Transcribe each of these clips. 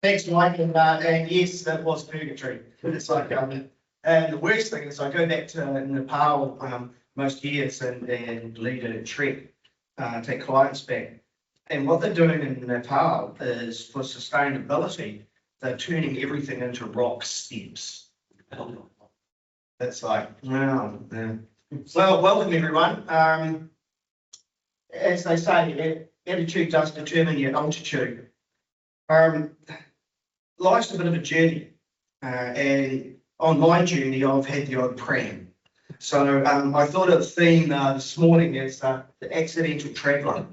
Thanks, Mike. And yes, that was purgatory. It's like, and the worst thing is I go back to Nepal most years and lead a trek, take clients back. And what they're doing in Nepal is for sustainability, they're turning everything into rock steps. It's like, wow. Yeah. Well, welcome everyone. As they say, attitude does determine your altitude. Life's a bit of a journey, and on my journey, I've had the odd pram. So I thought of the theme this morning as the accidental traveller,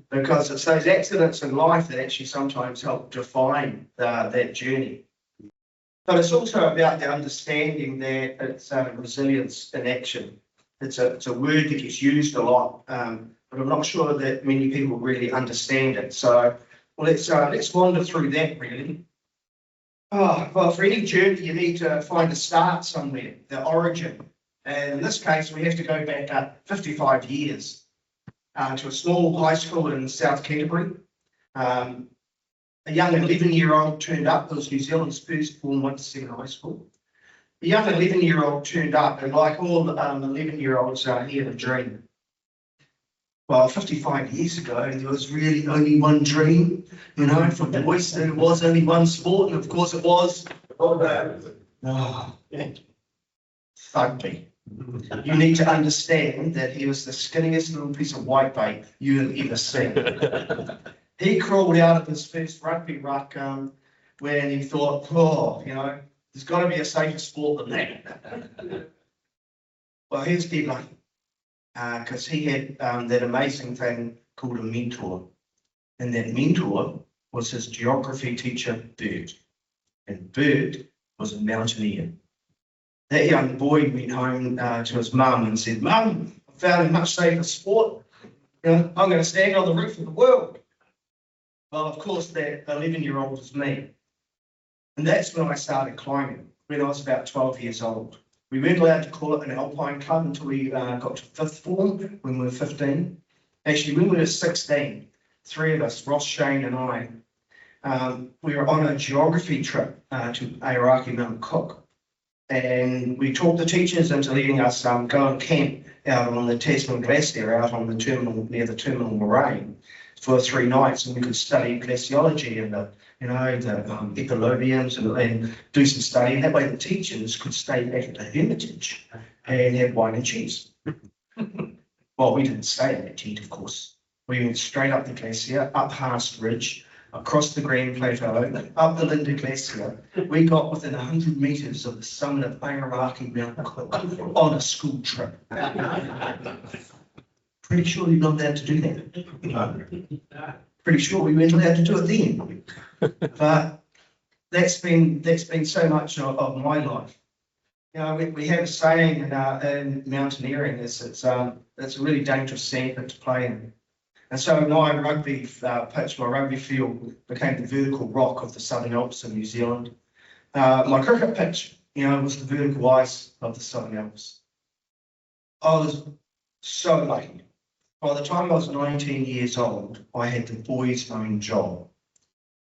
because it's those accidents in life that actually sometimes help define that journey. But it's also about the understanding that it's resilience in action. It's a word that gets used a lot, but I'm not sure that many people really understand it. So let's wander through that really. Oh, well, for any journey, you need to find a start somewhere, the origin. And in this case, we have to go back 55 years to a small high school in South Canterbury. A young 11-year-old turned up. It was New Zealand's first Form 1-7 high school. A young 11-year-old turned up, and like all 11-year-olds, he had a dream. Well, 55 years ago, there was really only one dream, you know, for boys. There was only one sport, and of course it was rugby. You need to understand that he was the skinniest little piece of whitebait you have ever seen. He crawled out of his first rugby ruck when he thought, oh, you know, there's got to be a safer sport than that. Well, here's Steve Lucky. Because he had that amazing thing called a mentor. And that mentor was his geography teacher, Bert. And Bert was a mountaineer. That young boy went home to his mum and said, Mum, I found a much safer sport. You know, I'm going to stand on the roof of the world. Well, of course, that 11-year-old was me. And that's when I started climbing, when I was about 12 years old. We weren't allowed to call it an alpine club until we got to fifth form when we were 15. Actually, when we were 16, three of us, Ross, Shane and I, we were on a geography trip to Aoraki Mount Cook. And we talked the teachers into letting us go and camp out on the Tasman Glacier, out on the terminal, near the terminal moraine for 3 nights, and we could study glaciology and the equilibriums and do some study. And that way the teachers could stay back at the Hermitage and have wine and cheese. Well, we didn't stay in that tent, of course. We went straight up the glacier, up Haast Ridge, across the Grand Plateau, up the Linda Glacier. We got within 100 metres of the summit of Aoraki Mount Cook on a school trip. Pretty sure you're not allowed to do that. No. Pretty sure we weren't allowed to do it then. But that's been so much of my life. You know, we have a saying in mountaineering is it's a really dangerous sandpit to play in. And so my rugby pitch, my rugby field became the vertical rock of the Southern Alps in New Zealand. My cricket pitch, you know, was the vertical ice of the Southern Alps. I was so lucky. By the time I was 19 years old, I had the boys' own job.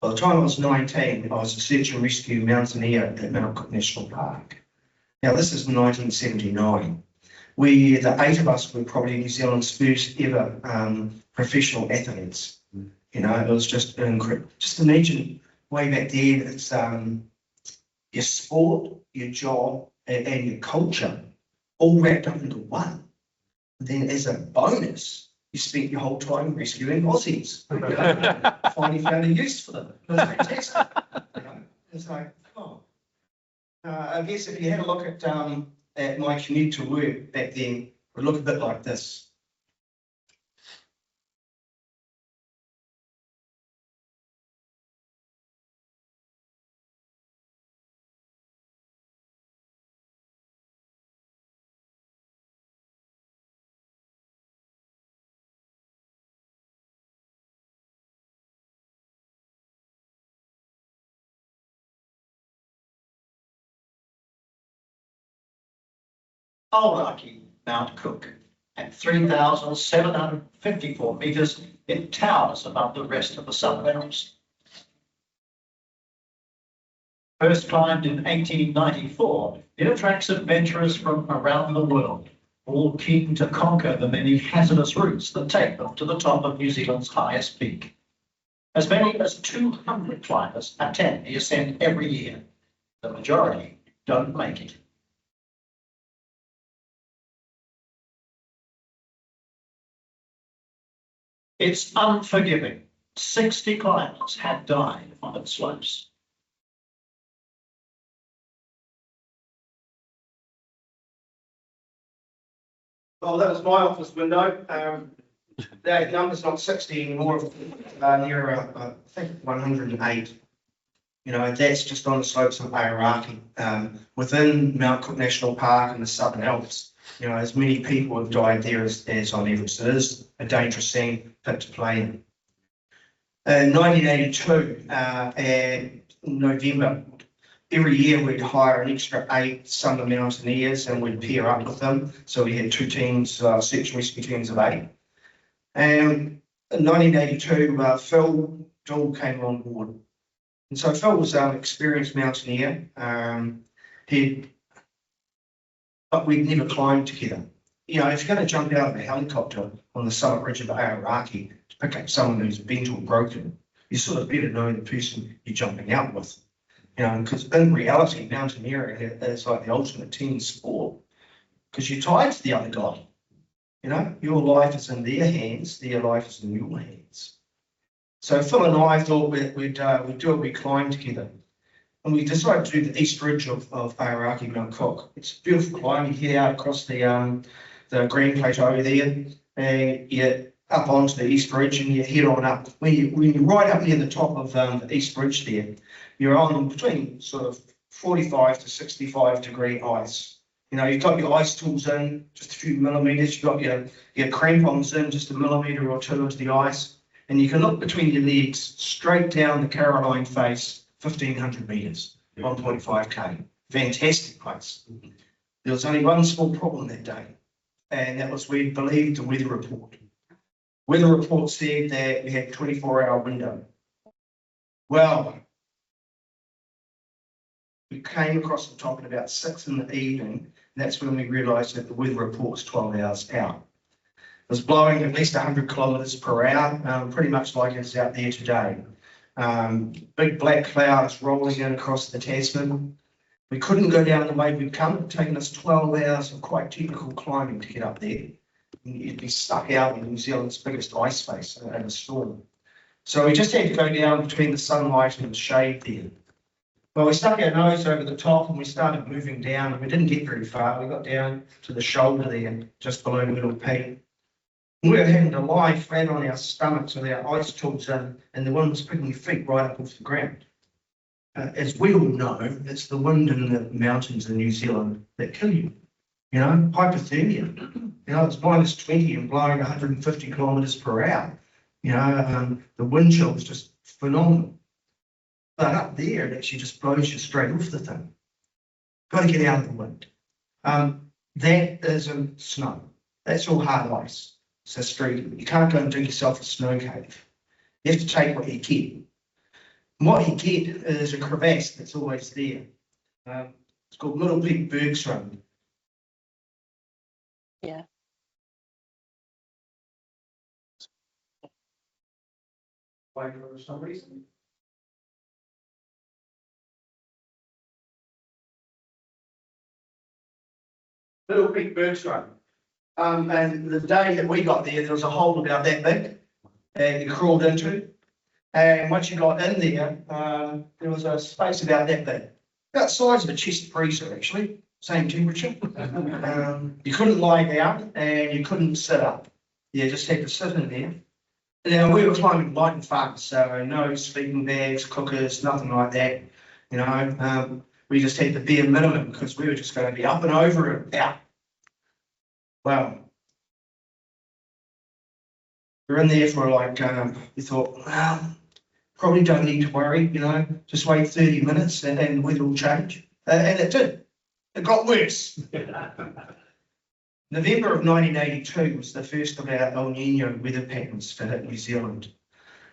By the time I was 19, I was a search and rescue mountaineer at Mount Cook National Park. Now, this is 1979. The 8 of us were probably New Zealand's first ever professional athletes. You know, it was just incredible. Just imagine way back then, it's your sport, your job, and your culture all wrapped up into one. And then as a bonus, you spent your whole time rescuing Aussies. Finally found a use for them. It was fantastic. You know? It's like, oh. I guess if you had a look at my commute to work back then, it would look a bit like this. Aoraki Mount Cook at 3,754 metres, it towers above the rest of the Southern Alps. First climbed in 1894, it attracts adventurers from around the world, all keen to conquer the many hazardous routes that take them to the top of New Zealand's highest peak. As many as 200 climbers attempt the ascent every year. The majority don't make it. It's unforgiving. 60 climbers had died on its slopes. Well, that was my office window. That number's not 60 anymore, near, I think 108. You know, that's just on the slopes of Aoraki, within Mount Cook National Park and the Southern Alps. You know, as many people have died there as on Everest. It is a dangerous scene pit to play in. In 1982, in November, every year we'd hire an extra 8 summer mountaineers and we'd pair up with them. So we had 2 teams, search and rescue teams of 8. And in 1982, Phil Dool came on board. And so Phil was an experienced mountaineer. But we'd never climbed together. You know, if you're going to jump out of a helicopter on the summit ridge of Aoraki to pick up someone who's bent or broken, you sort of better know the person you're jumping out with. You know, because in reality, mountaineering is like the ultimate team sport, because you're tied to the other guy. You know, your life is in their hands, their life is in your hands. So Phil and I thought we'd do a wee climb together. And we decided to do the east ridge of Aoraki, Mount Cook. It's a beautiful climb. You head out across the Grand Plateau there, and you up onto the east ridge, and you head on up. When you're right up near the top of the east ridge there, you're on between sort of 45 to 65 degree ice. You know, you've got your ice tools in just a few millimeters. You've got your crampons in just a millimeter or 2 into the ice, and you can look between your legs straight down the Caroline face. 1,500 metres, 1.5k. Fantastic place. There was only one small problem that day, and that was we believed the weather report. Weather report said that we had a 24-hour window. Well, we came across the top at about 6 in the evening, and that's when we realised that the weather report was 12 hours out. It was blowing at least 100 kilometres per hour, pretty much like it's out there today. Big black clouds rolling in across the Tasman. We couldn't go down the way we'd come. It had taken us 12 hours of quite technical climbing to get up there. You'd be stuck out in New Zealand's biggest ice face in a storm. So we just had to go down between the sunlight and the shade there. Well, we stuck our nose over the top and we started moving down, and we didn't get very far. We got down to the shoulder there, just below Middle Peak. We were having to lie flat on our stomachs with our ice tools in, and the wind was picking your feet right up off the ground. As we all know, it's the wind in the mountains in New Zealand that kill you. You know, hypothermia. You know, it's minus 20 and blowing 150 kilometres per hour. You know, the wind chill is just phenomenal. But up there, it actually just blows you straight off the thing. Got to get out of the wind. That isn't snow. That's all hard ice. So street, you can't go and dig yourself a snow cave. You have to take what you get. And what you get is a crevasse that's always there. It's called Middle Peak Bergstrom. Yeah. Wait for some reason. Middle Peak Bergstrom. And the day that we got there was a hole about that big, and you crawled into. And once you got in there, there was a space about that big, about the size of a chest freezer, actually, same temperature. You couldn't lie down and you couldn't sit up. You just had to sit in there. Now, we were climbing light and fast, so no sleeping bags, cookers, nothing like that. You know, we just had the bare minimum because we were just going to be up and over and out. Well, we're in there for like, we thought, well, probably don't need to worry, you know, just wait 30 minutes and the weather will change. And it did. It got worse. November of 1982 was the first of our El Nino weather patterns to hit New Zealand.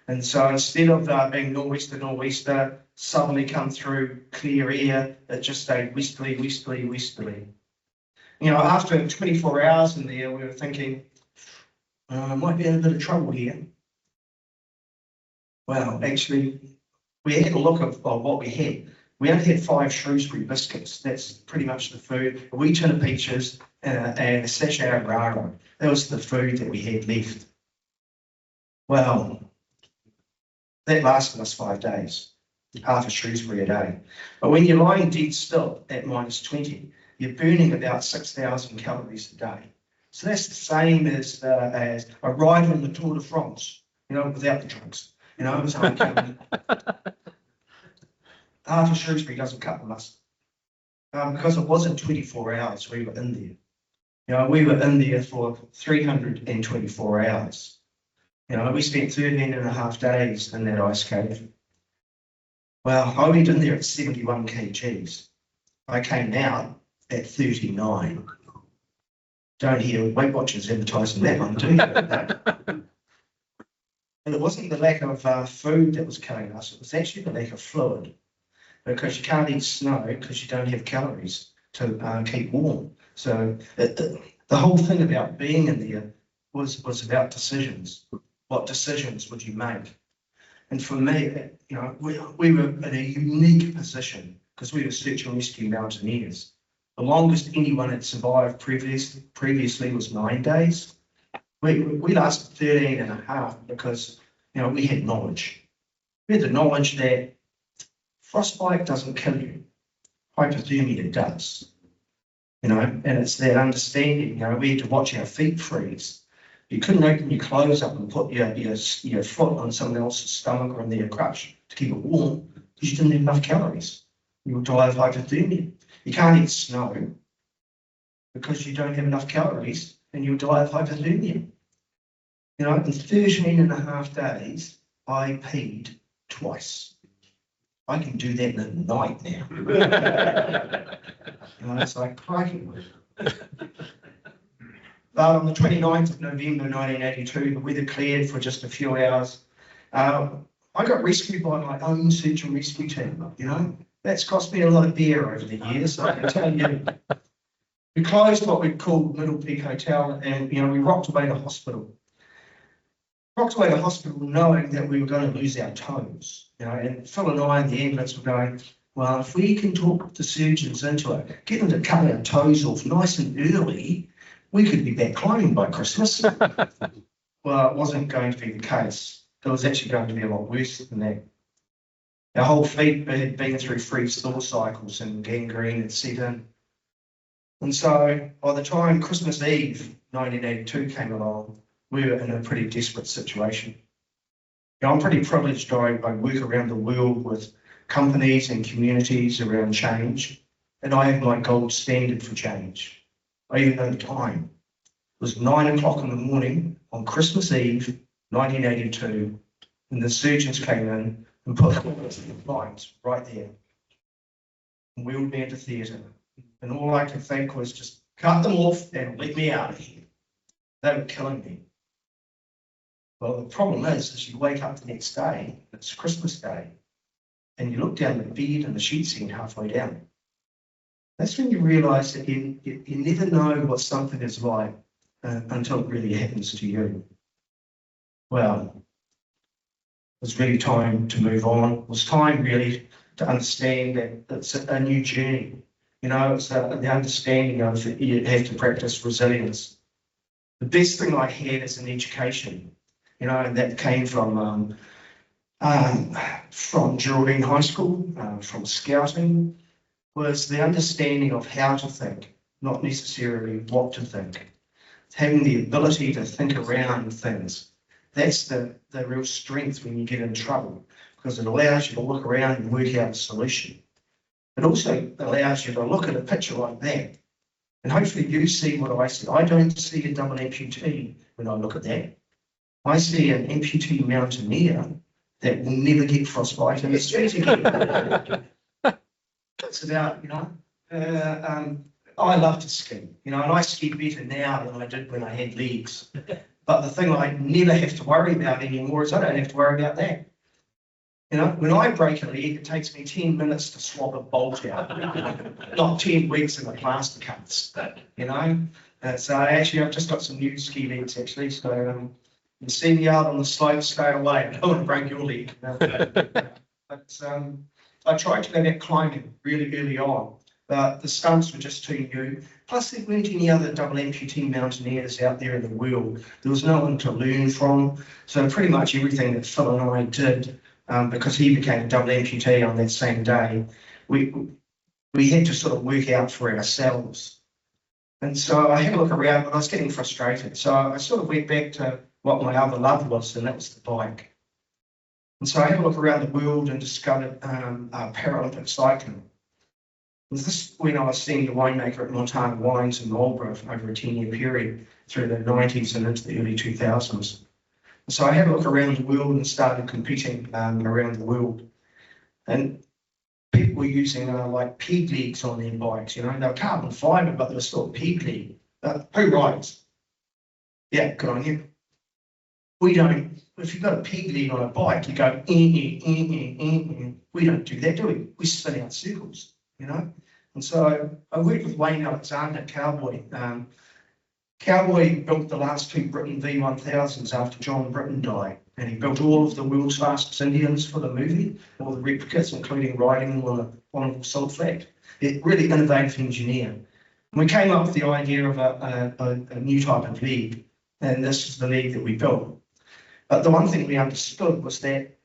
And so instead of being nor'wester, suddenly come through clear air, it just stayed westerly. You know, after 24 hours in there, we were thinking, might be in a bit of trouble here. Well, actually, we had a look of what we had. We only had 5 Shrewsbury biscuits. That's pretty much the food. A wee tin of peaches and a sachet of rara. That was the food that we had left. Well, that lasted us 5 days, half a Shrewsbury a day. But when you're lying dead still at -20, you're burning about 6,000 calories a day. So that's the same as a ride on the Tour de France, you know, without the drugs. You know, it's half a Shrewsbury doesn't cut the mustard. Because it wasn't 24 hours we were in there. You know, we were in there for 324 hours. You know, we spent 13 and a half days in that ice cave. Well, I went in there at 71 kgs. I came out at 39. Don't hear Weight Watchers advertising that one, do you? And it wasn't the lack of food that was killing us, it was actually the lack of fluid. Because you can't eat snow because you don't have calories to keep warm. So the whole thing about being in there was about decisions. What decisions would you make? And for me, you know, we were in a unique position because we were search and rescue mountaineers. The longest anyone had survived previously was 9 days. We lasted 13 and a half because, you know, we had knowledge. We had the knowledge that frostbite doesn't kill you. Hypothermia does. You know, and it's that understanding, you know, we had to watch our feet freeze. You couldn't open your clothes up and put your foot on someone else's stomach or in their crutch to keep it warm because you didn't have enough calories. You would die of hypothermia. You can't eat snow because you don't have enough calories and you'll die of hypothermia. You know, in 13 and a half days, I peed twice. I can do that in a night now. You know, it's like crikey. But on the 29th of November 1982, the weather cleared for just a few hours. I got rescued by my own search and rescue team, you know. That's cost me a lot of beer over the years, I can tell you. We closed what we called Middle Peak Hotel and, you know, we rocked away to hospital. Rocked away to hospital knowing that we were going to lose our toes, you know, and Phil and I and the ambulance were going, well, if we can talk the surgeons into it, get them to cut our toes off nice and early, we could be back climbing by Christmas. Well, it wasn't going to be the case. It was actually going to be a lot worse than that. Our whole feet had been through freeze-thaw cycles and gangrene had set in. And so by the time Christmas Eve 1982 came along, we were in a pretty desperate situation. Now, I'm pretty privileged. I work around the world with companies and communities around change, and I have my gold standard for change. I even know the time. It was 9 o'clock in the morning on Christmas Eve, 1982, and the surgeons came in and put the lines right there and wheeled me into theatre. And all I could think was just cut them off and let me out of here. They were killing me. Well, the problem is you wake up the next day, it's Christmas Day, and you look down the bed and the sheets end halfway down. That's when you realise that you never know what something is like until it really happens to you. Well, it was really time to move on. It was time really to understand that it's a new journey. You know, it's the understanding of you have to practice resilience. The best thing I had is an education, you know, and that came from Geraldine High School, from scouting, was the understanding of how to think, not necessarily what to think. Having the ability to think around things. That's the real strength when you get in trouble, because it allows you to look around and work out a solution. It also allows you to look at a picture like that, and hopefully you see what I see. I don't see a double amputee when I look at that. I see an amputee mountaineer that will never get frostbite in the street again. It's about, you know, I love to ski, you know, and I ski better now than I did when I had legs. But the thing I never have to worry about anymore is I don't have to worry about that. You know, when I break a leg, it takes me 10 minutes to swap a bolt out, not 10 weeks in the plaster cuts, you know. So actually, I've just got some new ski legs actually, so you can see me out on the slope straight away. I don't want to break your leg. But I tried to go back climbing really early on, but the stunts were just too new. Plus, there weren't any other double amputee mountaineers out there in the world. There was no one to learn from. So pretty much everything that Phil and I did, because he became a double amputee on that same day, we had to sort of work out for ourselves. And so I had a look around, but I was getting frustrated. So I sort of went back to what my other love was, and that was the bike. And so I had a look around the world and discovered Paralympic cycling. This is when I was senior winemaker at Montana Wines in Marlborough over a 10-year period through the 90s and into the early 2000s. So I had a look around the world and started competing around the world. And people were using like peg legs on their bikes, you know, they were carbon fibre, but they were still peg leg. Who rides? Yeah, good on you. We don't, if you've got a peg leg on a bike, you go, We don't do that, do we? We spin out circles, you know? And so I worked with Wayne Alexander, Cowboy. Cowboy built the last two Britain V1000s after John Britton died. And he built all of the world's fastest Indians for the movie, all the replicas, including riding them on a wonderful salt flat. A really innovative engineer. And we came up with the idea of a new type of leg, and this is the leg that we built. But the one thing we understood was that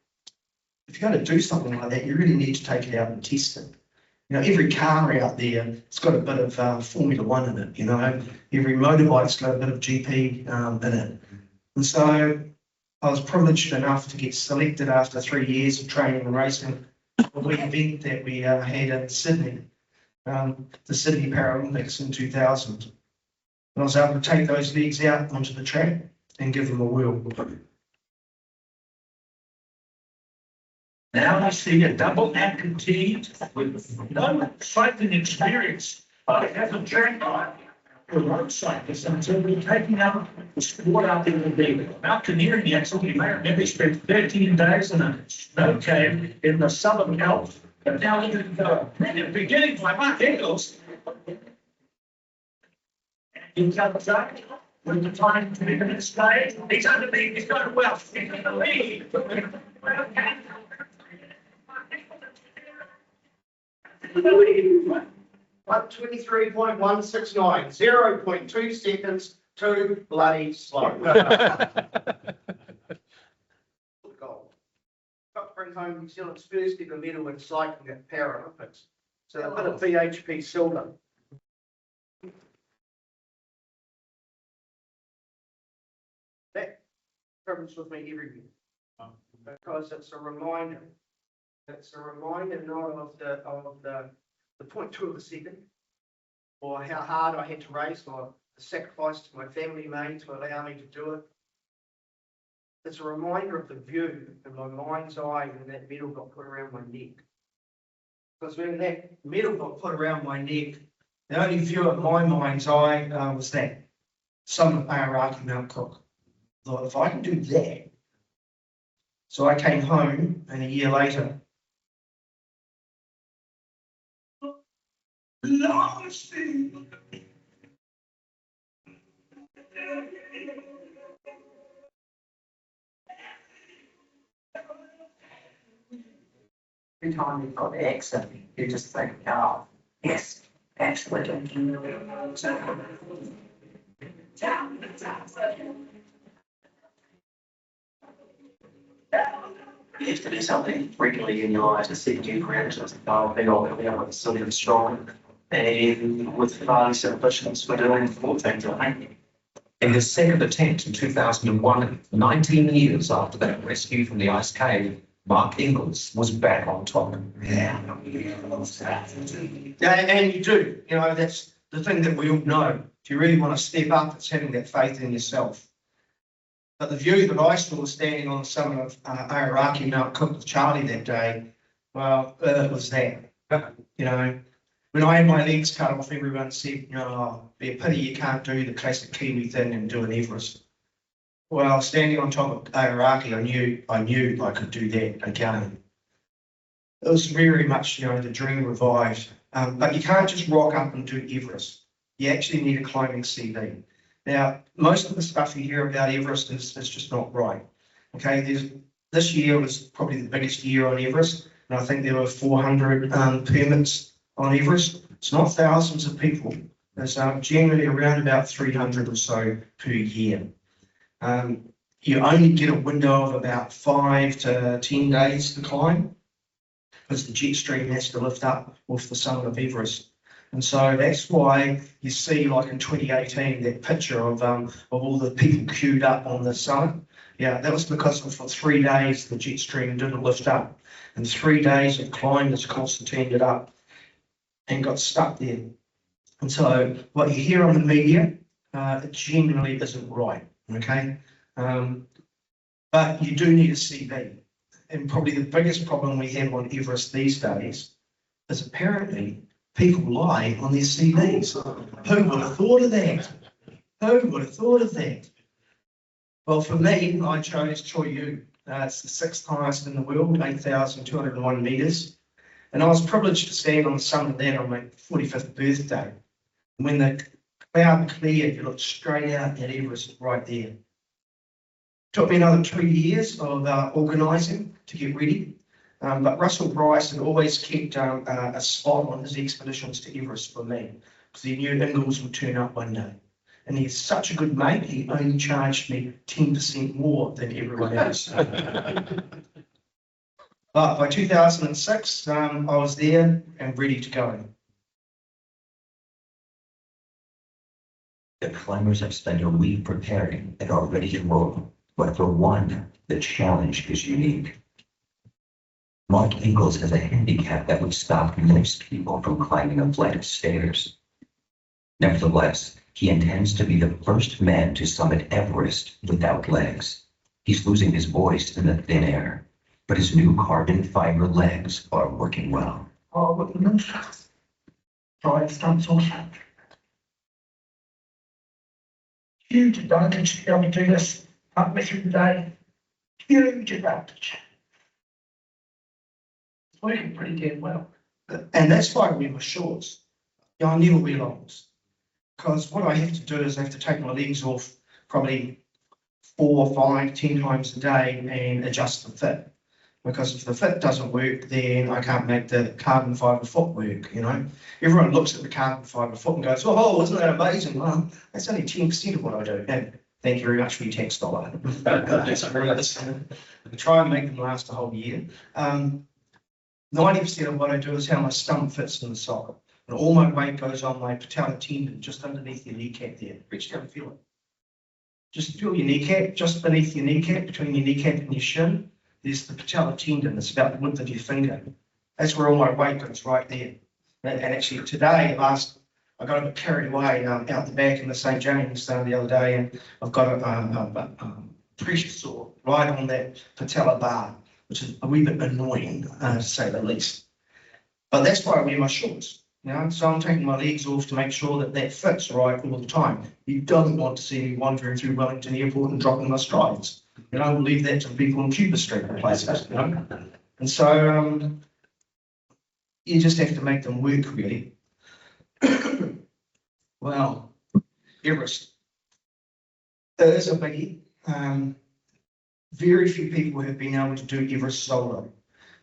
if you're going to do something like that, you really need to take it out and test it. You know, every car out there, it's got a bit of Formula One in it, you know. Every motorbike's got a bit of GP in it. And so I was privileged enough to get selected after 3 years of training and racing for the event that we had in Sydney, the Sydney Paralympics in 2000. And I was able to take those legs out onto the track and give them a whirl. Now we see a double amputee with no cycling experience, but has a jackpot for road cyclists until we're taking up the sport out there in the mountaineering activity. May have never spent 13 days in a snow cave in the Southern Alps, but now look at the beginning by Mount Everest. He comes up with the time to be the next stage. He's underneath, he's got a well, he's in the lead. 123.169, 0.2 seconds too bloody slow. Gold. Got to bring home New Zealand's first ever medal in cycling at Paralympics. So a bit of BHP silver. That travels with me everywhere because it's a reminder. It's a reminder not of the 0.2 of a second, or how hard I had to race, or the sacrifice my family made to allow me to do it. It's a reminder of the view in my mind's eye when that medal got put around my neck. Because when that medal got put around my neck, the only view of my mind's eye was that Summer Paralympics Mount Cook. I thought, if I can do that. So I came home, and a year later, every time you've got the exit, you just think, oh, yes, absolutely. You have to do something regularly in your life to set new parameters. Oh, they all be able to sort of strong. And with Farley's ambitions for doing more things, I think. In his second attempt in 2001, 19 years after that rescue from the ice cave, Mark Inglis was back on top. Yeah, and you do. You know, that's the thing that we all know. If you really want to step up, it's having that faith in yourself. But the view that I saw standing on the summit of Aoraki Mount Cook with Charlie that day, well, it was that. You know, when I had my legs cut off, everyone said, you know, oh, be a pity you can't do the classic Kiwi thing and do an Everest. Well, standing on top of Aoraki, I knew I could do that again. It was very much, the dream revived. But you can't just rock up and do Everest. You actually need a climbing CV. Now, most of the stuff you hear about Everest is just not right. Okay, this year was probably the biggest year on Everest, and I think there were 400 permits on Everest. It's not thousands of people. There's generally around about 300 or so per year. You only get a window of about 5 to 10 days to climb, because the jet stream has to lift up off the summit of Everest. And so that's why you see, like in 2018, that picture of all the people queued up on the summit. Yeah, that was because for 3 days the jet stream didn't lift up, and 3 days of climbers constantly it up and got stuck there. And so what you hear on the media, it generally isn't right. Okay, but you do need a CV. And probably the biggest problem we have on Everest these days is apparently people lie on their CVs. Who would have thought of that? Who would have thought of that? Well, for me, I chose Choi Yu. It's the 6th highest in the world, 8,201 metres. And I was privileged to stand on the summit of that on my 45th birthday. And when the cloud cleared, you looked straight out at Everest right there. Took me another 2 years of organising to get ready. But Russell Bryce had always kept a spot on his expeditions to Everest for me, because he knew Inglis would turn up one day. And he's such a good mate, he only charged me 10% more than everyone else. But by 2006, I was there and ready to go. The climbers have spent a week preparing and are ready to roll, but for one, the challenge is unique. Mark Inglis has a handicap that would stop most people from climbing a flight of stairs. Nevertheless, he intends to be the first man to summit Everest without legs. He's losing his voice in the thin air, but his new carbon fiber legs are working well. Oh, what the nonsense. Try and stand also. Huge advantage to be able to do this halfway through the day. Huge advantage. It's working pretty damn well. And that's why I wear my shorts. I never wear longs. Because what I have to do is I have to take my legs off probably 4, 5, 10 times a day and adjust the fit. Because if the fit doesn't work, then I can't make the carbon fiber foot work, Everyone looks at the carbon fiber foot and goes, oh, isn't that amazing? Well, that's only 10% of what I do. And thank you very much for your tax dollar. I try and make them last a whole year. 90% of what I do is how my stump fits in the sock. And all my weight goes on my patellar tendon just underneath your kneecap there. Reach down and feel it. Just feel your kneecap, just beneath your kneecap, between your kneecap and your shin. There's the patellar tendon. It's about the width of your finger. That's where all my weight goes, right there. And actually today, I got a bit carried away out the back in the St. James the other day, and I've got a pressure sore right on that patellar bar, which is a wee bit annoying, to say the least. But that's why I wear my shorts. So I'm taking my legs off to make sure that that fits right all the time. You don't want to see me wandering through Wellington Airport and dropping my strides. We'll leave that to people on Cuba Street and places, And so you just have to make them work, really. Well, Everest. It is a biggie. Very few people have been able to do Everest solo.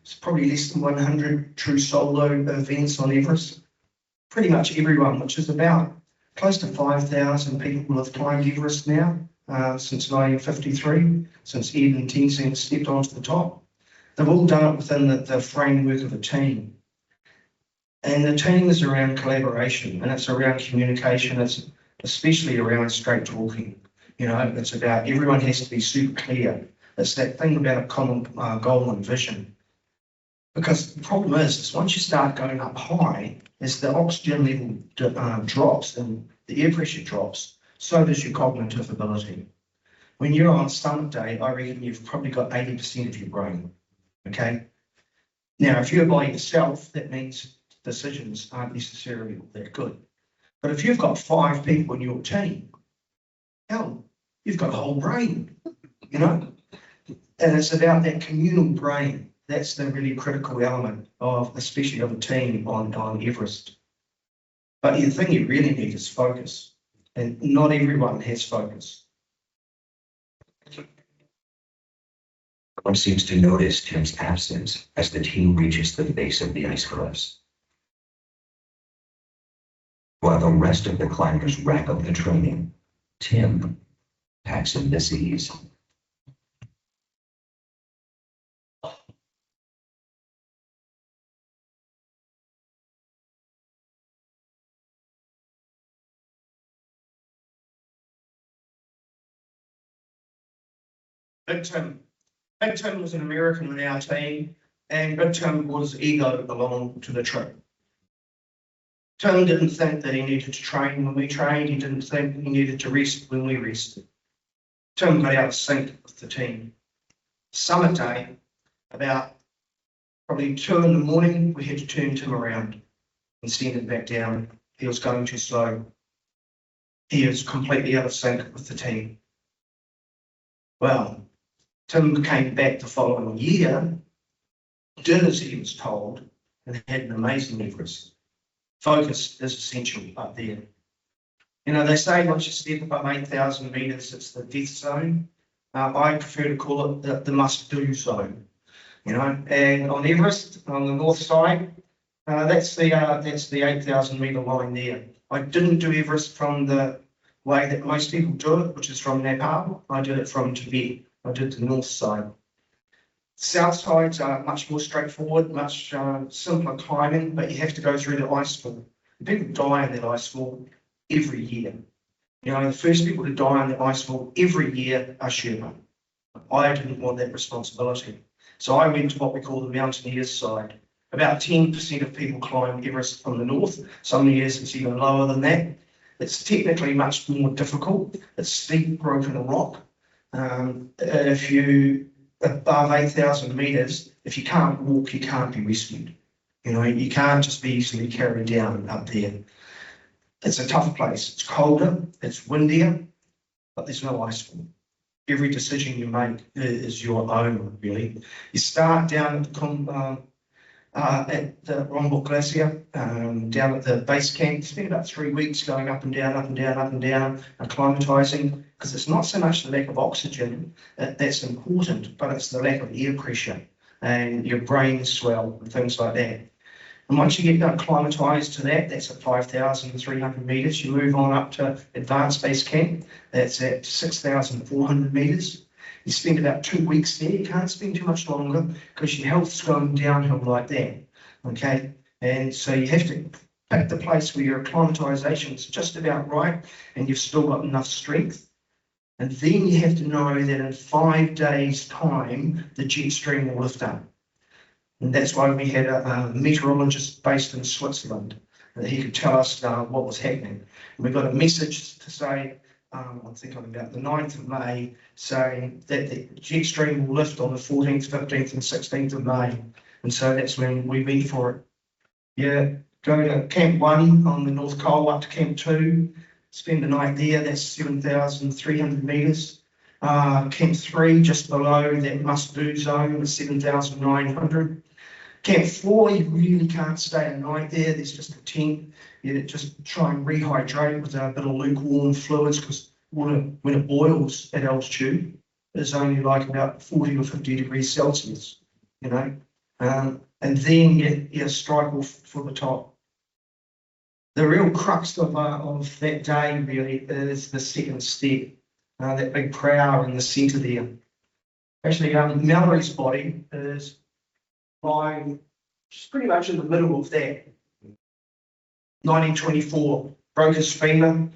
It's probably less than 100 true solo events on Everest. Pretty much everyone, which is about close to 5,000 people have climbed Everest now since 1953, since Ed and Tenzing stepped onto the top. They've all done it within the framework of a team. And the team is around collaboration, and it's around communication. It's especially around straight talking. It's about everyone has to be super clear. It's that thing about a common goal and vision. Because the problem is once you start going up high, as the oxygen level drops and the air pressure drops, so does your cognitive ability. When you're on summit day, I reckon you've probably got 80% of your brain. Okay. Now, if you're by yourself, that means decisions aren't necessarily that good. But if you've got 5 people in your team, hell, you've got a whole brain, you know? And it's about that communal brain. That's the really critical element of, especially of a team on Everest. But the thing you really need is focus. And not everyone has focus. One seems to notice Tim's absence as the team reaches the base of the ice cliffs. While the rest of the climbers wrap up the training, Tim packs in this ease. Big Tim was an American in our team, and Big Tim brought his ego along to the trip. Tim didn't think that he needed to train when we trained. He didn't think he needed to rest when we rested. Tim got out of sync with the team. Summer day, about probably 2 in the morning, we had to turn Tim around and send him back down. He was going too slow. He is completely out of sync with the team. Well, Tim came back the following year, did as he was told, and had an amazing Everest. Focus is essential up there. You know, they say once you step above 8,000 metres, it's the death zone. I prefer to call it the must-do zone. You know, and on Everest, on the north side, that's the 8,000 metre line there. I didn't do Everest from the way that most people do it, which is from Nepal. I did it from Tibet. I did the north side. South sides are much more straightforward, much simpler climbing, but you have to go through the icefall. People die in that icefall every year. You know, the first people to die in the icefall every year are Sherpa. I didn't want that responsibility. So I went to what we call the mountaineers side. About 10% of people climb Everest from the north. Some years it's even lower than that. It's technically much more difficult. It's steep, broken rock. If you above 8,000 metres, if you can't walk, you can't be rescued. You know, you can't just be easily carried down up there. It's a tough place. It's colder, it's windier, but there's no icefall. Every decision you make is your own, really. You start down at the Rombok Glacier, down at the base camp. Spend about 3 weeks going up and down, up and down, up and down, acclimatising, because it's not so much the lack of oxygen that's important, but it's the lack of air pressure and your brain swell and things like that. And once you get acclimatised to that, that's at 5,300 metres. You move on up to advanced base camp. That's at 6,400 metres. You spend about 2 weeks there. You can't spend too much longer because your health's going downhill like that. Okay, and so you have to pick the place where your acclimatisation is just about right, and you've still got enough strength. And then you have to know that in 5 days' time, the jet stream will lift up. And that's why we had a meteorologist based in Switzerland, that he could tell us what was happening. And we got a message to say, I think on about the 9th of May, saying that the jet stream will lift on the 14th, 15th and 16th of May. And so that's when we went for it. Yeah, go to Camp 1 on the North Col up to Camp 2, spend the night there, that's 7,300 metres. Camp 3, just below that must-do zone, was 7,900. Camp 4, you really can't stay a night there. There's just a tent. You just try and rehydrate with a bit of lukewarm fluids, because when it boils at altitude, it's only like about 40 or 50 degrees Celsius, you know. And then you strike off for the top. The real crux of that day really is the second step, that big prow in the centre there. Actually, Mallory's body is lying just pretty much in the middle of that. 1924, broke his femur.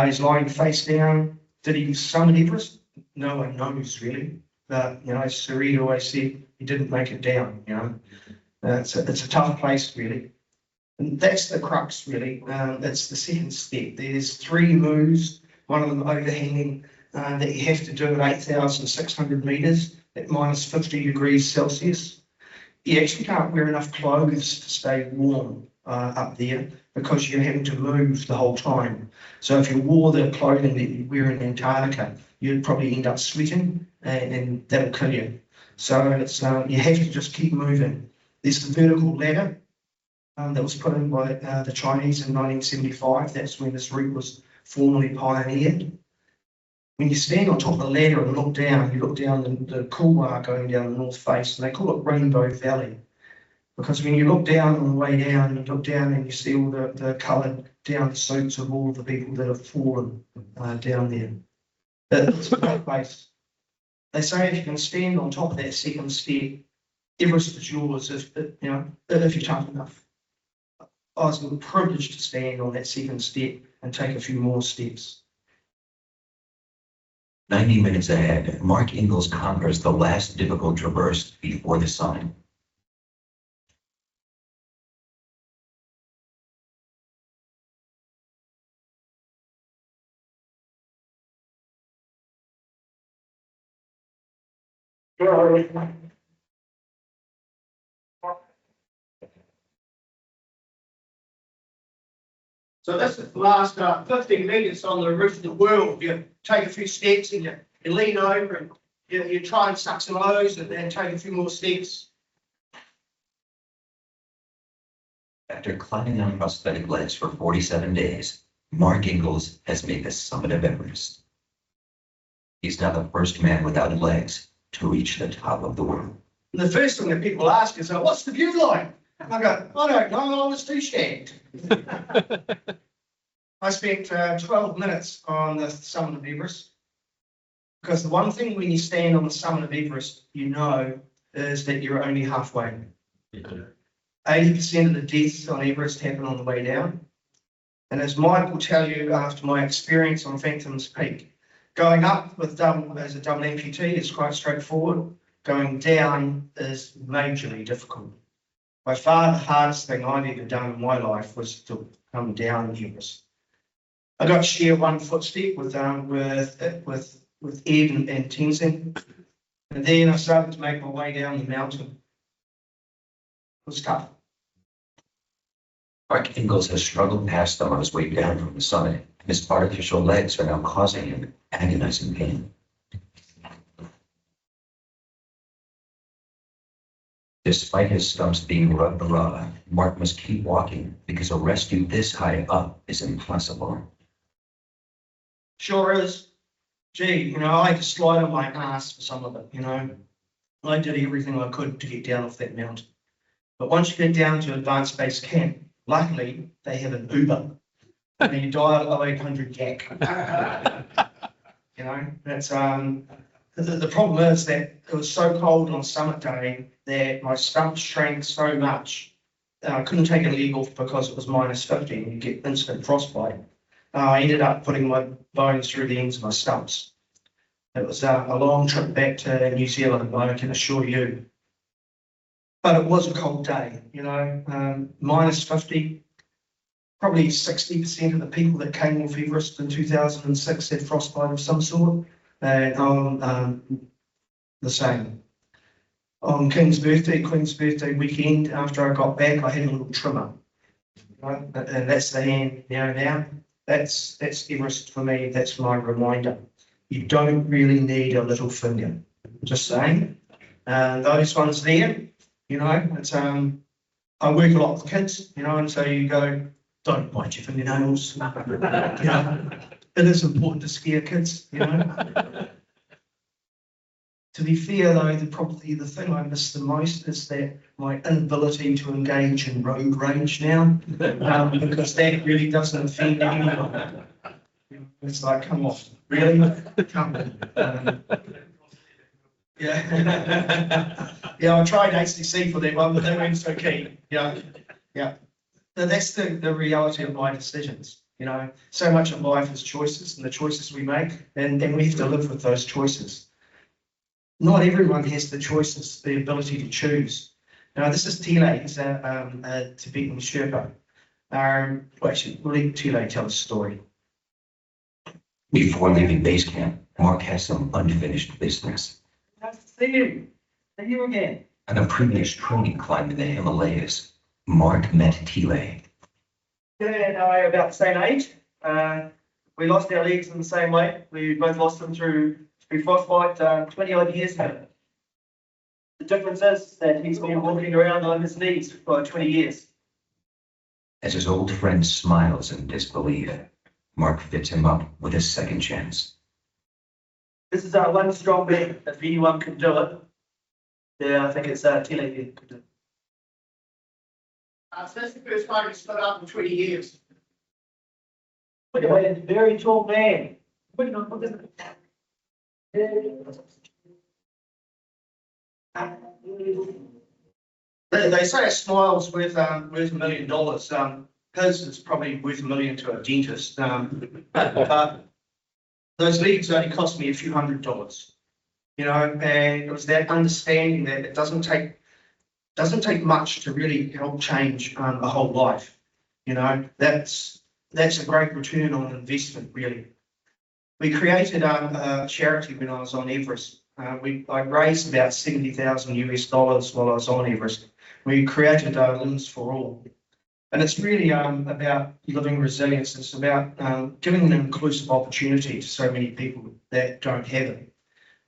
He's lying face down. Did he summit Everest? No one knows really. But you know, as Sarita always said, he didn't make it down. You know, it's a tough place really. And that's the crux really. It's the second step. There's 3 moves, one of them overhanging, that you have to do at 8,600 metres at minus 50 degrees Celsius. You actually can't wear enough clothes to stay warm up there. because you're having to move the whole time. So if you wore the clothing that you wear in Antarctica, you'd probably end up sweating, and that'll kill you. So it's you have to just keep moving. There's the vertical ladder that was put in by the Chinese in 1975. That's when this route was formally pioneered. When you stand on top of the ladder and look down, you look down the couloir going down the north face, and they call it Rainbow Valley. Because when you look down on the way down, you look down and you see all the coloured down suits of all the people that have fallen down there. It's a great place. They say if you can stand on top of that second step, Everest is yours if you're tough enough. I was privileged to stand on that second step and take a few more steps. 90 minutes ahead, Mark Inglis conquers the last difficult traverse before the summit. So this is the last 15 metres on the roof of the world. You take a few steps and you lean over and you try and suck some lows and then take a few more steps. After climbing on prosthetic legs for 47 days, Mark Inglis has made the summit of Everest. He's now the first man without legs to reach the top of the world. And the first thing that people ask is, what's the view like? And I go, I don't know, I was too scared. I spent 12 minutes on the summit of Everest. Because the one thing when you stand on the summit of Everest, you know, is that you're only halfway. 80% of the deaths on Everest happen on the way down. And as Mike will tell you after my experience on Phantom's Peak, going up with as a double amputee is quite straightforward. Going down is majorly difficult. By far the hardest thing I've ever done in my life was to come down Everest. I got to share one footstep with Ed and Tenzin, and then I started to make my way down the mountain. It was tough. Mark Inglis has struggled past them on his way down from the summit, and his artificial legs are now causing him agonizing pain. Despite his stumps being rubbed raw, Mark must keep walking because a rescue this high up is impossible. Sure is. Gee, I had to slide on my ass for some of it, I did everything I could to get down off that mountain. But once you get down to advanced base camp, luckily they have an Uber. And you dial 0800 Yak. That's the problem is that it was so cold on summit day that my stumps shrank so much I couldn't take a leg off because it was -50 and you get instant frostbite. I ended up putting my bones through the ends of my stumps. It was a long trip back to New Zealand, I can assure you. But it was a cold day, -50. Probably 60% of the people that came off Everest in 2006 had frostbite of some sort. And the same. On Queen's birthday weekend, after I got back, I had a little trimmer. Right? And that's the hand now. That's Everest for me. That's my reminder. You don't really need a little finger. Just saying. Those ones there, it's I work a lot with kids, and so you go, don't bite your fingernails. It is important to scare kids, To be fair though, probably the thing I miss the most is that my inability to engage in road rage now, because that really doesn't offend anyone. It's like, come on, really? Come on. Yeah, I tried HCC for that one, but they weren't so keen. Yeah. So that's the reality of my decisions. So much of life is choices and the choices we make, and we have to live with those choices. Not everyone has the choices, the ability to choose. Now, this is Tile, he's a Tibetan Sherpa. Actually, we'll let Tile tell a story. Before leaving base camp, Mark has some unfinished business. Nice to see you. See you again. On a previous training climb in the Himalayas, Mark met Tile. and I are about the same age. We lost our legs in the same way. We both lost them through frostbite 20 odd years ago. The difference is that he's been walking around on his knees for 20 years. As his old friend smiles in disbelief, Mark fits him up with a second chance. This is our one strong man. If anyone can do it, yeah, I think it's Tilly could do it. So that's the first time we split up in 20 years. Look at that very tall man. They say a smile's worth $1 million. His is probably worth $1 million to a dentist. But those leads only cost me a few $100s. You know, and it was that understanding that it doesn't take much to really help change a whole life. You know, that's a great return on investment, really. We created a charity when I was on Everest. I raised about $70,000 while I was on Everest. We created Limbs for All. And it's really about living resilience. It's about giving an inclusive opportunity to so many people that don't have it.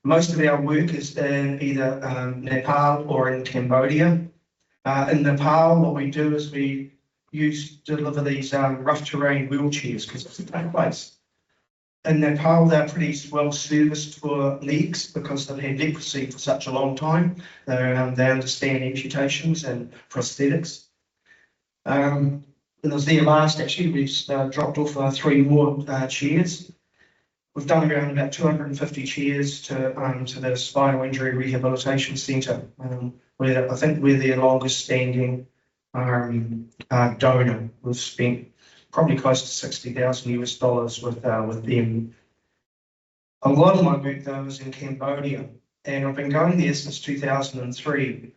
Most of our work is in either Nepal or in Cambodia. In Nepal, what we do is we deliver these rough terrain wheelchairs because it's a great place. In Nepal, they're pretty well serviced for legs because they've had leprosy for such a long time. They understand amputations and prosthetics. When I was there last, actually, we've dropped off 3 more chairs. We've done around about 250 chairs to the Spinal Injury Rehabilitation Centre, where I think we're their longest standing donor. We've spent probably close to $60,000 with them. A lot of my work though is in Cambodia, and I've been going there since 2003.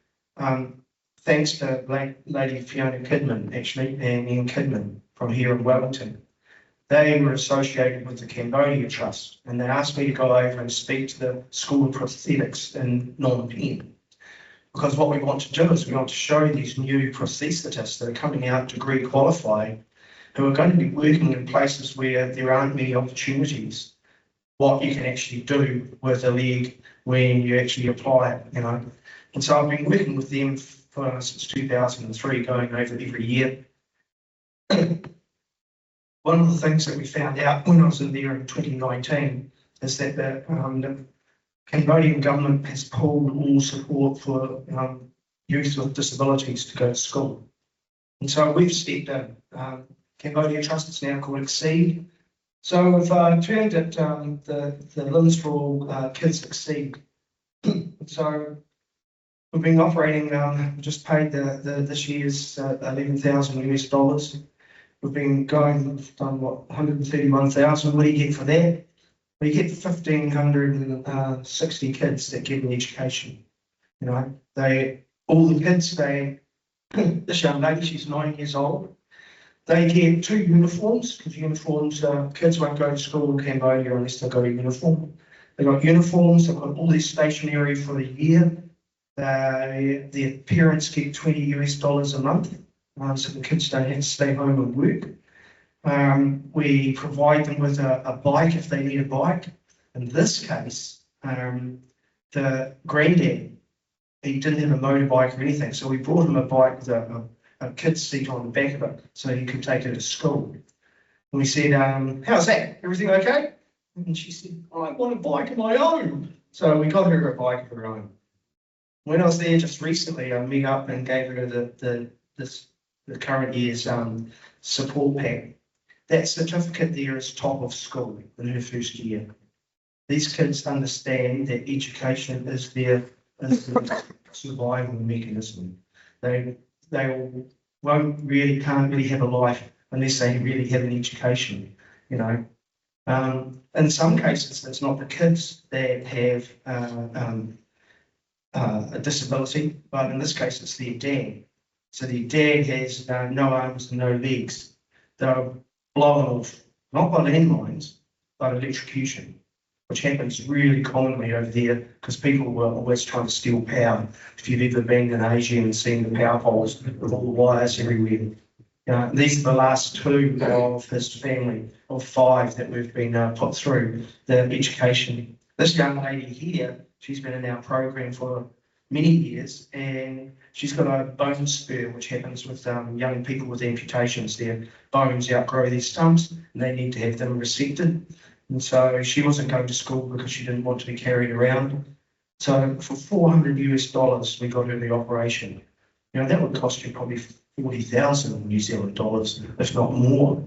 Thanks to Lady Fiona Kidman, actually, and Ian Kidman from here in Wellington. They were associated with the Cambodia Trust, and they asked me to go over and speak to the School of Prosthetics in Phnom Penh. Because what we want to do is we want to show these new prosthetists that are coming out degree qualified, who are going to be working in places where there aren't many opportunities, what you can actually do with a leg when you actually apply it, you know. And so I've been working with them since 2003, going over every year. One of the things that we found out when I was in there in 2019 is that the Cambodian government has pulled all support for youth with disabilities to go to school. And so we've stepped in. Cambodia Trust is now called Exceed. So we've turned it the Limbs for All Kids Exceed. So we've been operating, just paid this year's $11,000. We've been going, we've done what, 131,000. What do you get for that? We get 1,560 kids that get an education. You know, all the kids, this young lady, she's 9 years old. They get 2 uniforms, because uniforms, kids won't go to school in Cambodia unless they've got a uniform. They've got uniforms, they've got all their stationery for the year. Their parents get $20 a month, so the kids don't have to stay home and work. We provide them with a bike if they need a bike. In this case, the granddad, he didn't have a motorbike or anything, so we brought him a bike with a kid's seat on the back of it so he could take it to school. And we said, how's that? Everything okay? And she said, I want a bike of my own. So we got her a bike of her own. When I was there just recently, I met up and gave her the current year's support pack. That certificate there is top of school in her first year. These kids understand that education is their survival mechanism. They can't really have a life unless they really have an education, you know. In some cases, it's not the kids that have a disability, but in this case, it's their dad. So their dad has no arms and no legs. They're blown off, not by landmines, but electrocution, which happens really commonly over there because people were always trying to steal power. If you've ever been in Asia and seen the power poles with all the wires everywhere, These are the last two of his family of five that we've been put through the education. This young lady here, she's been in our program for many years, and she's got a bone spur, which happens with young people with amputations. Their bones outgrow their stumps, and they need to have them resected. And so she wasn't going to school because she didn't want to be carried around. So for $400 we got her the operation. That would cost you probably 40,000 New Zealand dollars, if not more.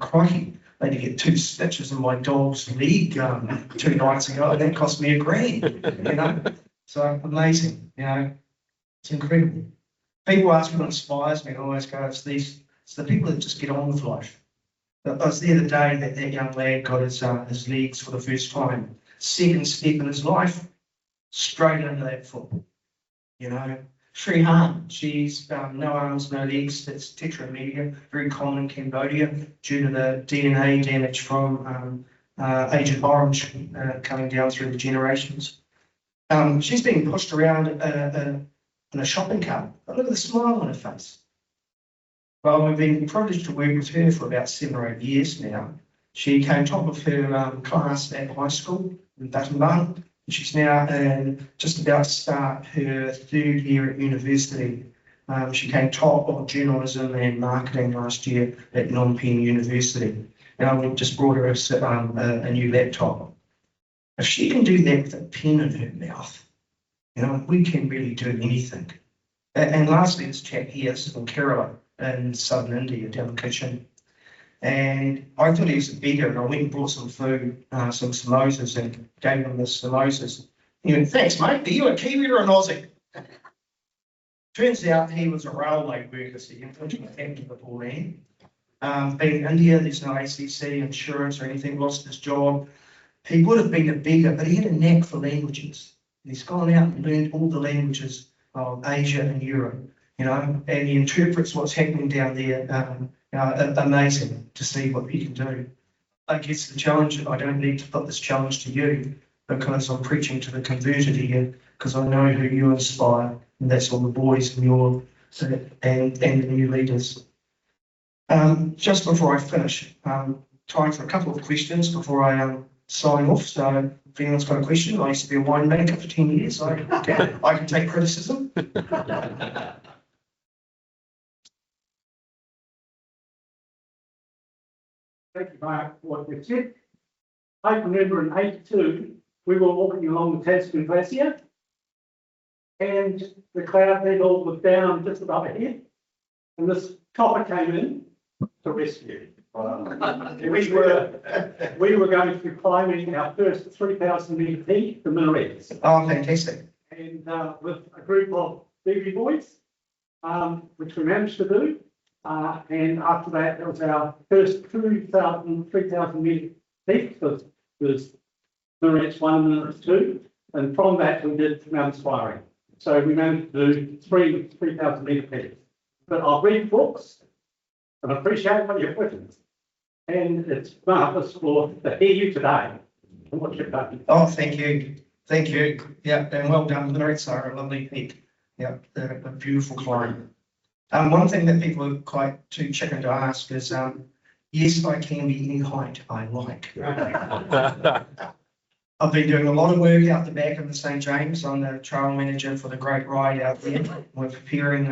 Crikey, I had to get 2 stitches in my dog's leg 2 nights ago, and that cost me $1,000. So amazing, it's incredible. People ask what inspires me, and I always go, it's the people that just get on with life. I was there the day that young lad got his legs for the first time. Second step in his life, straight into that football. Sri Han, she's no arms, no legs. That's tetraamelia, very common in Cambodia due to the DNA damage from Agent Orange coming down through the generations. She's being pushed around in a shopping cart, but look at the smile on her face. Well, we've been privileged to work with her for about 7 or 8 years now. She came top of her class at high school in Battambang, and she's now just about to start her 3rd year at university. She came top of journalism and marketing last year at Phnom Penh University. Now we've just brought her a new laptop. If she can do that with a pen in her mouth, we can really do anything. And lastly, this chap here, this is from Kerala in southern India, down the kitchen. And I thought he was a beggar, and I went and brought some food, some samosas, and gave him the samosas. He went, "Thanks, mate. Are you a Kiwi or an Aussie?" Turns out he was a railway worker, so he unfortunately came to the poor man. Being in India, there's no ACC, insurance or anything, lost his job. He would have been a beggar, but he had a knack for languages. He's gone out and learned all the languages of Asia and Europe, and he interprets what's happening down there. Amazing to see what he can do. I guess the challenge, I don't need to put this challenge to you because I'm preaching to the converted here, because I know who you inspire, and that's all the boys and the new leaders. Just before I finish, time for a couple of questions before I sign off. So if anyone's got a question, I used to be a winemaker for 10 years, so I can take criticism. Thank you, Mark, for what you've said. I can remember in '82, we were walking along the Tasman Glacier, and the cloud level was down just above our head, and this chopper came in to rescue. We were going to be climbing our first 3,000 metre peak, the Minarets. Oh, fantastic. And with a group of baby boys, which we managed to do. And after that, it was our first 3,000 metre peak. There's Minarets 1 and Minarets 2. And from that, we did Mount Aspiring. So we managed to do 3,000 metre peaks. But I've read books and appreciate what you've written. And it's marvellous to hear you today and what you've done. Oh, thank you. Thank you. Yeah, and well done. The Minarets are a lovely peak. Yeah, a beautiful climb. One thing that people are quite too chicken to ask is, yes, I can be any height I like. I've been doing a lot of work out the back of the St. James. I'm the trail manager for the Great Ride out there. We're preparing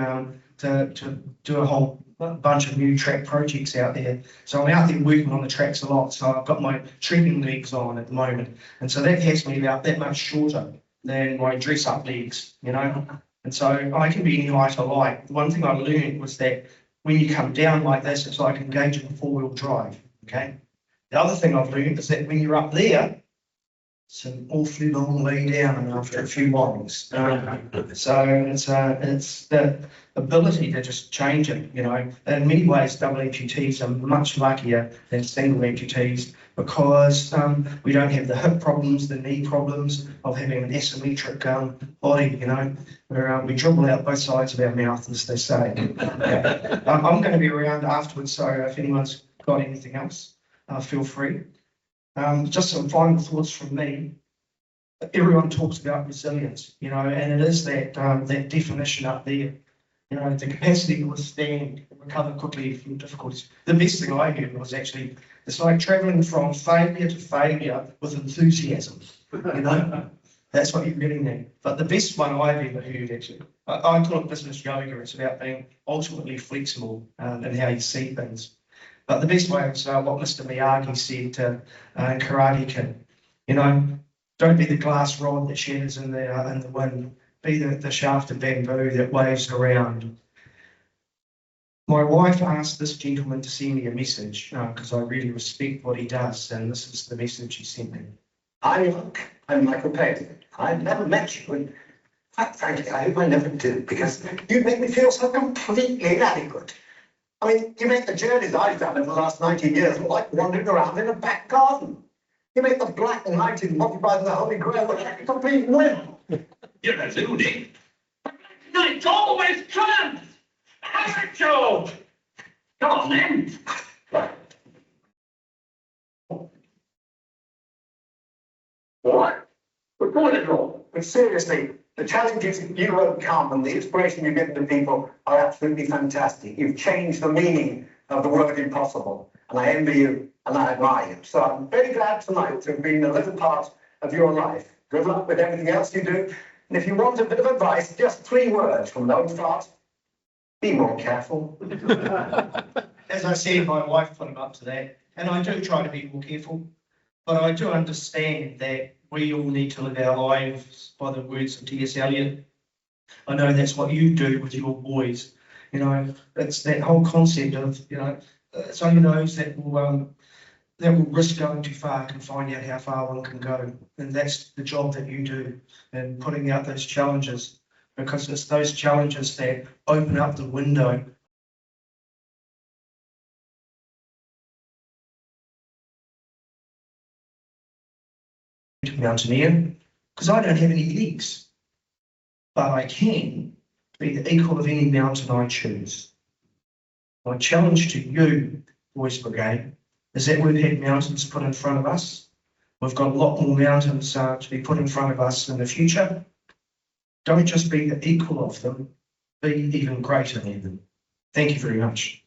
to do a whole bunch of new track projects out there. So I'm out there working on the tracks a lot. So I've got my trekking legs on at the moment. And so that has me about that much shorter than my dress up legs, And so I can be any height I like. One thing I learned was that when you come down like this, it's like engaging a 4-wheel drive, okay? The other thing I've learned is that when you're up there, it's an awfully long way down after a few miles. So it's the ability to just change it, In many ways, double amputees are much luckier than single amputees because we don't have the hip problems, the knee problems of having an asymmetric body, where we dribble out both sides of our mouth, as they say. I'm going to be around afterwards, so if anyone's got anything else, feel free. Just some final thoughts from me. Everyone talks about resilience, and it is that definition up there. You know, the capacity to withstand and recover quickly from difficulties. The best thing I heard was actually, it's like traveling from failure to failure with enthusiasm. You know, that's what you really need. But the best one I've ever heard, actually, I call it business yoga. It's about being ultimately flexible in how you see things. But the best way was what Mr. Miyagi said to Karate Kid. You know, don't be the glass rod that shatters in the wind. Be the shaft of bamboo that waves around. My wife asked this gentleman to send me a message because I really respect what he does, and this is the message he sent me. I'm Michael Payne. I've never met you, and quite frankly, I hope I never do, because you make me feel so completely inadequate. I mean, you make the journeys I've done in the last 19 years look like wandering around in a back garden. You make the black night embodied by the Holy Grail look like a complete whim. You're a loony. It's always trans! Amateur! Come on then! What? We're calling it wrong. But seriously, the challenges you overcome and the inspiration you give to people are absolutely fantastic. You've changed the meaning of the word impossible, and I envy you and I admire you. So I'm very glad tonight to have been a little part of your life. Good luck with everything else you do. And if you want a bit of advice, just 3 words from an old fart. Be more careful. As I said, my wife put him up to that, and I do try to be more careful, but I do understand that we all need to live our lives by the words of T.S. Eliot. I know that's what you do with your boys. You know, it's that whole concept of, you know, it's only those that will risk going too far can find out how far one can go. And that's the job that you do in putting out those challenges, because it's those challenges that open up the window to mountaineer, because I don't have any legs, but I can be the equal of any mountain I choose. My challenge to you, Boys Brigade, is that we've had mountains put in front of us. We've got a lot more mountains to be put in front of us in the future. Don't just be the equal of them, be even greater than them. Thank you very much.